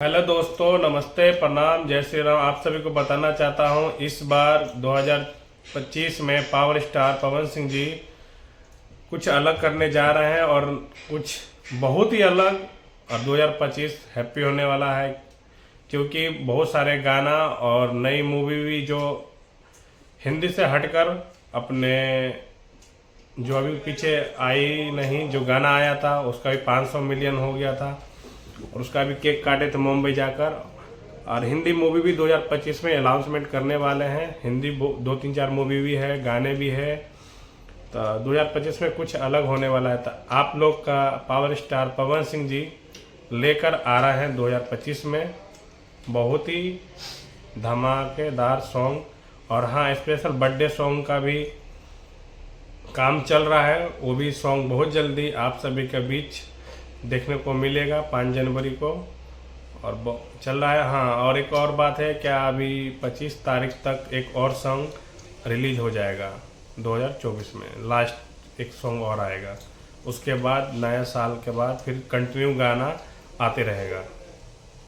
Hello दोस्तों, नमस्ते, प्रणाम, जय श्री राम। आप सभी को बताना चाहता हूं, इस बार 2025 में पावर स्टार पवन सिंह जी कुछ अलग करने जा रहे हैं और कुछ बहुत ही अलग। और 2025 हैप्पी होने वाला है क्योंकि बहुत सारे गाना और नई मूवी भी जो हिंदी से हटकर अपने जो अभी पीछे आई नहीं, जो गाना आया था उसका भी 500 मिलियन हो गया था और उसका भी केक काटे थे मुंबई जाकर। और हिंदी मूवी भी 2025 में अनाउंसमेंट करने वाले हैं। हिंदी 2-3-4 मूवी भी है, गाने भी है, तो 2025 में कुछ अलग होने वाला है। तो आप लोग का पावर स्टार पवन सिंह जी लेकर आ रहे हैं 2025 में बहुत ही धमाकेदार सॉन्ग। और हाँ, स्पेशल बर्थडे सॉन्ग का भी काम चल रहा है, वो भी सॉन्ग बहुत जल्दी आप सभी के बीच देखने को मिलेगा 5 जनवरी को। और चल रहा है। हाँ, और एक और बात है, क्या अभी 25 तारीख तक एक और सॉन्ग रिलीज हो जाएगा 2024 में। लास्ट एक सॉन्ग और आएगा, उसके बाद नया साल के बाद फिर कंटिन्यू गाना आते रहेगा।